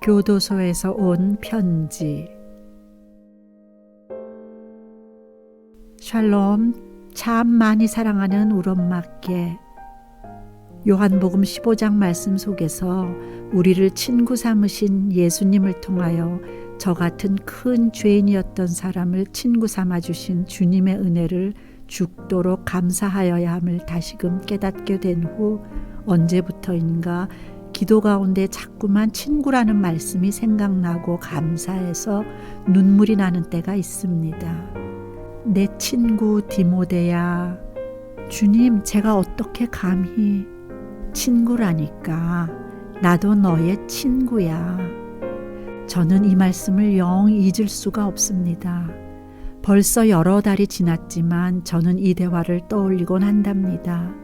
교도소에서 온 편지. 샬롬, 참 많이 사랑하는 우리 엄마께 요한복음 15장 말씀 속에서 우리를 친구 삼으신 예수님을 통하여 저 같은 큰 죄인이었던 사람을 친구 삼아주신 주님의 은혜를 죽도록 감사하여야 함을 다시금 깨닫게 된 후 언제부터인가 기도 가운데 자꾸만 친구라는 말씀이 생각나고 감사해서 눈물이 나는 때가 있습니다. 내 친구 디모데야, 주님 제가 어떻게 감히 친구라니까 나도 너의 친구야. 저는 이 말씀을 영 잊을 수가 없습니다. 벌써 여러 달이 지났지만 저는 이 대화를 떠올리곤 한답니다.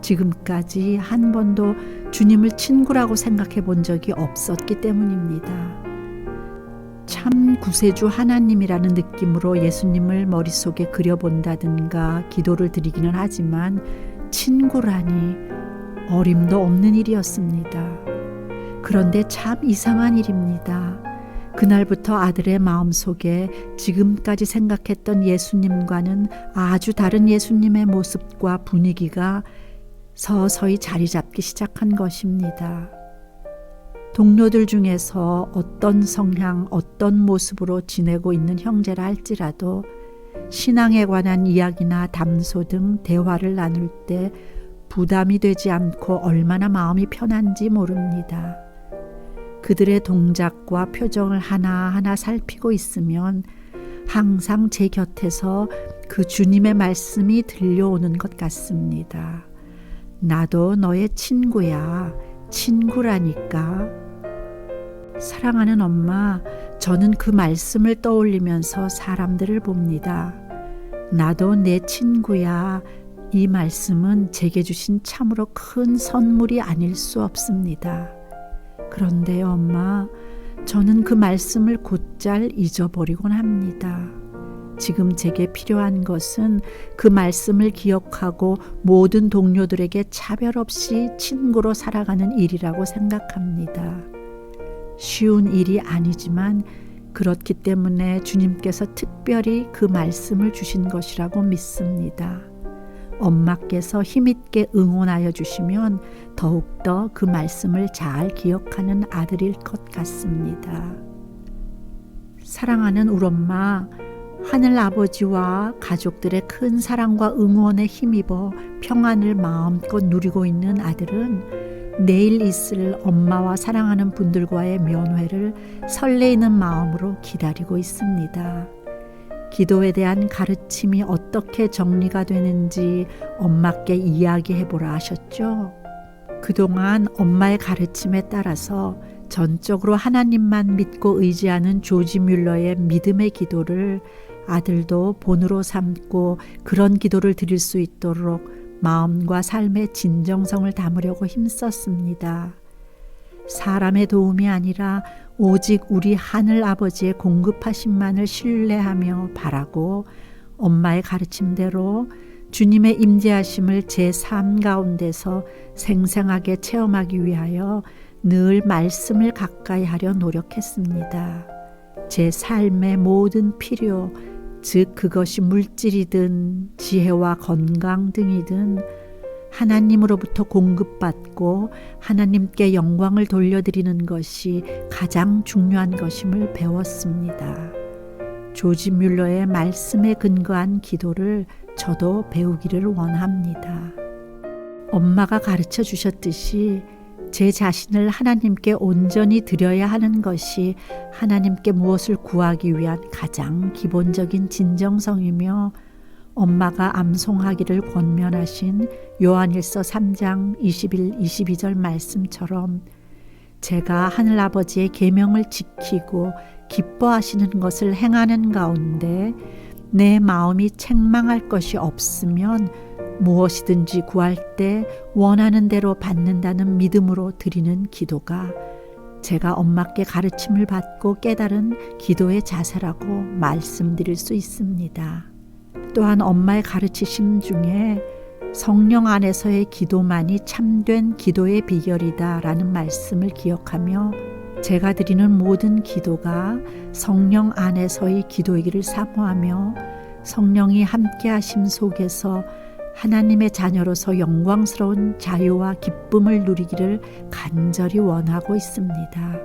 지금까지 한 번도 주님을 친구라고 생각해 본 적이 없었기 때문입니다. 참 구세주 하나님이라는 느낌으로 예수님을 머릿속에 그려본다든가 기도를 드리기는 하지만 친구라니 어림도 없는 일이었습니다. 그런데 참 이상한 일입니다. 그날부터 아들의 마음속에 지금까지 생각했던 예수님과는 아주 다른 예수님의 모습과 분위기가 서서히 자리 잡기 시작한 것입니다. 동료들 중에서 어떤 성향, 어떤 모습으로 지내고 있는 형제라 할지라도 신앙에 관한 이야기나 담소 등 대화를 나눌 때 부담이 되지 않고 얼마나 마음이 편한지 모릅니다. 그들의 동작과 표정을 하나하나 살피고 있으면 항상 제 곁에서 그 주님의 말씀이 들려오는 것 같습니다. 나도 너의 친구야. 친구라니까. 사랑하는 엄마, 저는 그 말씀을 떠올리면서 사람들을 봅니다. 나도 내 친구야. 이 말씀은 제게 주신 참으로 큰 선물이 아닐 수 없습니다. 그런데 엄마, 저는 그 말씀을 곧잘 잊어버리곤 합니다. 지금 제게 필요한 것은 그 말씀을 기억하고 모든 동료들에게 차별 없이 친구로 살아가는 일이라고 생각합니다. 쉬운 일이 아니지만 그렇기 때문에 주님께서 특별히 그 말씀을 주신 것이라고 믿습니다. 엄마께서 힘있게 응원하여 주시면 더욱더 그 말씀을 잘 기억하는 아들일 것 같습니다. 사랑하는 우리 엄마, 하늘 아버지와 가족들의 큰 사랑과 응원에 힘입어 평안을 마음껏 누리고 있는 아들은 내일 있을 엄마와 사랑하는 분들과의 면회를 설레이는 마음으로 기다리고 있습니다. 기도에 대한 가르침이 어떻게 정리가 되는지 엄마께 이야기해보라 하셨죠? 그동안 엄마의 가르침에 따라서 전적으로 하나님만 믿고 의지하는 조지 뮬러의 믿음의 기도를 아들도 본으로 삼고 그런 기도를 드릴 수 있도록 마음과 삶의 진정성을 담으려고 힘썼습니다. 사람의 도움이 아니라 오직 우리 하늘 아버지의 공급하심만을 신뢰하며 바라고 엄마의 가르침대로 주님의 임재하심을 제 삶 가운데서 생생하게 체험하기 위하여 늘 말씀을 가까이 하려 노력했습니다. 제 삶의 모든 필요, 즉 그것이 물질이든 지혜와 건강 등이든 하나님으로부터 공급받고 하나님께 영광을 돌려드리는 것이 가장 중요한 것임을 배웠습니다. 조지 뮬러의 말씀에 근거한 기도를 저도 배우기를 원합니다. 엄마가 가르쳐 주셨듯이 제 자신을 하나님께 온전히 드려야 하는 것이 하나님께 무엇을 구하기 위한 가장 기본적인 진정성이며 엄마가 암송하기를 권면하신 요한일서 3장 21, 22절 말씀처럼 제가 하늘아버지의 계명을 지키고 기뻐하시는 것을 행하는 가운데 내 마음이 책망할 것이 없으면 무엇이든지 구할 때 원하는 대로 받는다는 믿음으로 드리는 기도가 제가 엄마께 가르침을 받고 깨달은 기도의 자세라고 말씀드릴 수 있습니다. 또한 엄마의 가르치심 중에 성령 안에서의 기도만이 참된 기도의 비결이다 라는 말씀을 기억하며 제가 드리는 모든 기도가 성령 안에서의 기도이기를 사모하며 성령이 함께 하심 속에서 하나님의 자녀로서 영광스러운 자유와 기쁨을 누리기를 간절히 원하고 있습니다.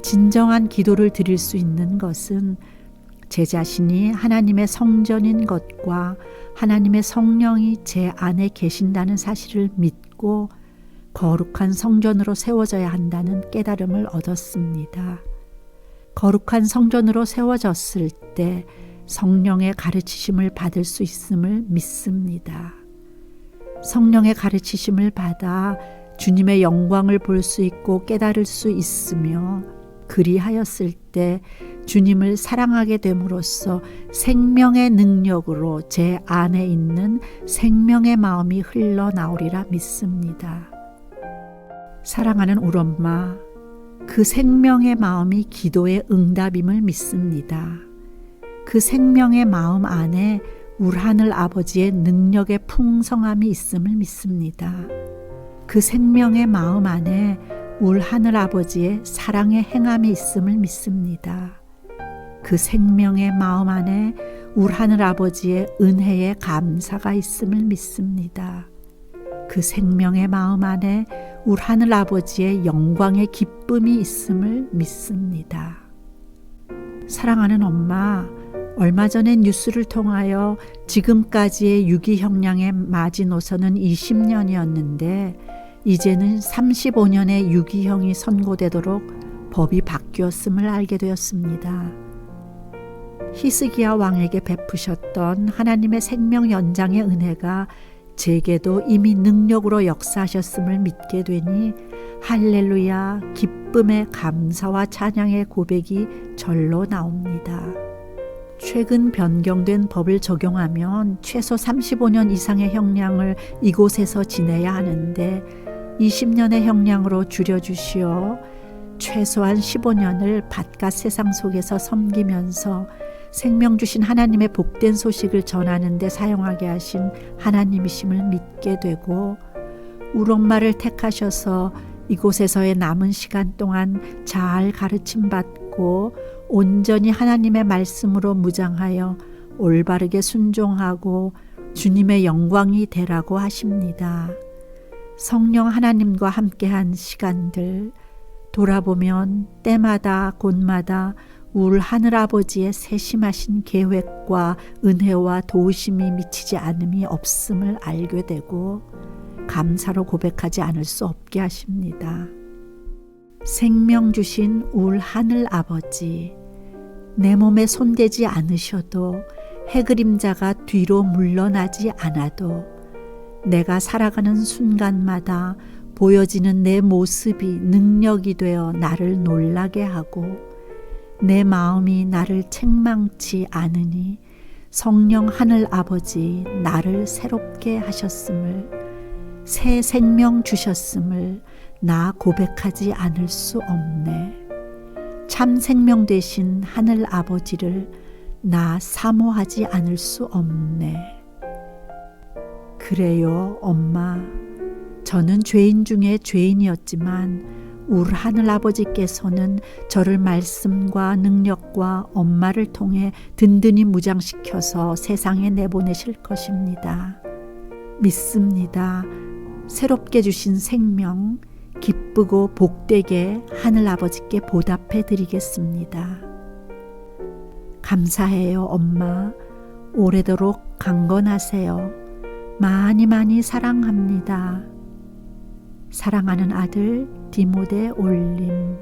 진정한 기도를 드릴 수 있는 것은 제 자신이 하나님의 성전인 것과 하나님의 성령이 제 안에 계신다는 사실을 믿고 거룩한 성전으로 세워져야 한다는 깨달음을 얻었습니다. 거룩한 성전으로 세워졌을 때 성령의 가르치심을 받을 수 있음을 믿습니다. 성령의 가르치심을 받아 주님의 영광을 볼 수 있고 깨달을 수 있으며 그리하였을 때 주님을 사랑하게 됨으로써 생명의 능력으로 제 안에 있는 생명의 마음이 흘러나오리라 믿습니다. 사랑하는 우리 엄마, 그 생명의 마음이 기도의 응답임을 믿습니다. 그 생명의 마음 안에 우리 하늘 아버지의 능력의 풍성함이 있음을 믿습니다. 그 생명의 마음 안에 우리 하늘 아버지의 사랑의 행함이 있음을 믿습니다. 그 생명의 마음 안에 우리 하늘 아버지의 은혜의 감사가 있음을 믿습니다. 그 생명의 마음 안에 우리 하늘 아버지의 영광의 기쁨이 있음을 믿습니다. 사랑하는 엄마, 얼마 전에 뉴스를 통하여 지금까지의 유기형량의 마지노선은 20년이었는데 이제는 35년의 유기형이 선고되도록 법이 바뀌었음을 알게 되었습니다. 히스기야 왕에게 베푸셨던 하나님의 생명 연장의 은혜가 제게도 이미 능력으로 역사하셨음을 믿게 되니 할렐루야, 기쁨의 감사와 찬양의 고백이 절로 나옵니다. 최근 변경된 법을 적용하면 최소 35년 이상의 형량을 이곳에서 지내야 하는데 20년의 형량으로 줄여주시어 최소한 15년을 바깥 세상 속에서 섬기면서 생명 주신 하나님의 복된 소식을 전하는 데 사용하게 하신 하나님이심을 믿게 되고 우리 엄마를 택하셔서 이곳에서의 남은 시간 동안 잘 가르침 받고 온전히 하나님의 말씀으로 무장하여 올바르게 순종하고 주님의 영광이 되라고 하십니다. 성령 하나님과 함께한 시간들 돌아보면 때마다 곳마다 우리 하늘아버지의 세심하신 계획과 은혜와 도우심이 미치지 않음이 없음을 알게 되고 감사로 고백하지 않을 수 없게 하십니다. 생명 주신 울 하늘 아버지, 내 몸에 손대지 않으셔도 해그림자가 뒤로 물러나지 않아도 내가 살아가는 순간마다 보여지는 내 모습이 능력이 되어 나를 놀라게 하고 내 마음이 나를 책망치 않으니 성령 하늘 아버지 나를 새롭게 하셨음을, 새 생명 주셨음을 나 고백하지 않을 수 없네. 참 생명 되신 하늘 아버지를 나 사모하지 않을 수 없네. 그래요, 엄마. 저는 죄인 중에 죄인이었지만 우리 하늘 아버지께서는 저를 말씀과 능력과 엄마를 통해 든든히 무장시켜서 세상에 내보내실 것입니다. 믿습니다. 새롭게 주신 생명, 기쁘고 복되게 하늘 아버지께 보답해 드리겠습니다. 감사해요, 엄마. 오래도록 강건하세요. 많이 많이 사랑합니다. 사랑하는 아들 디모데 올림.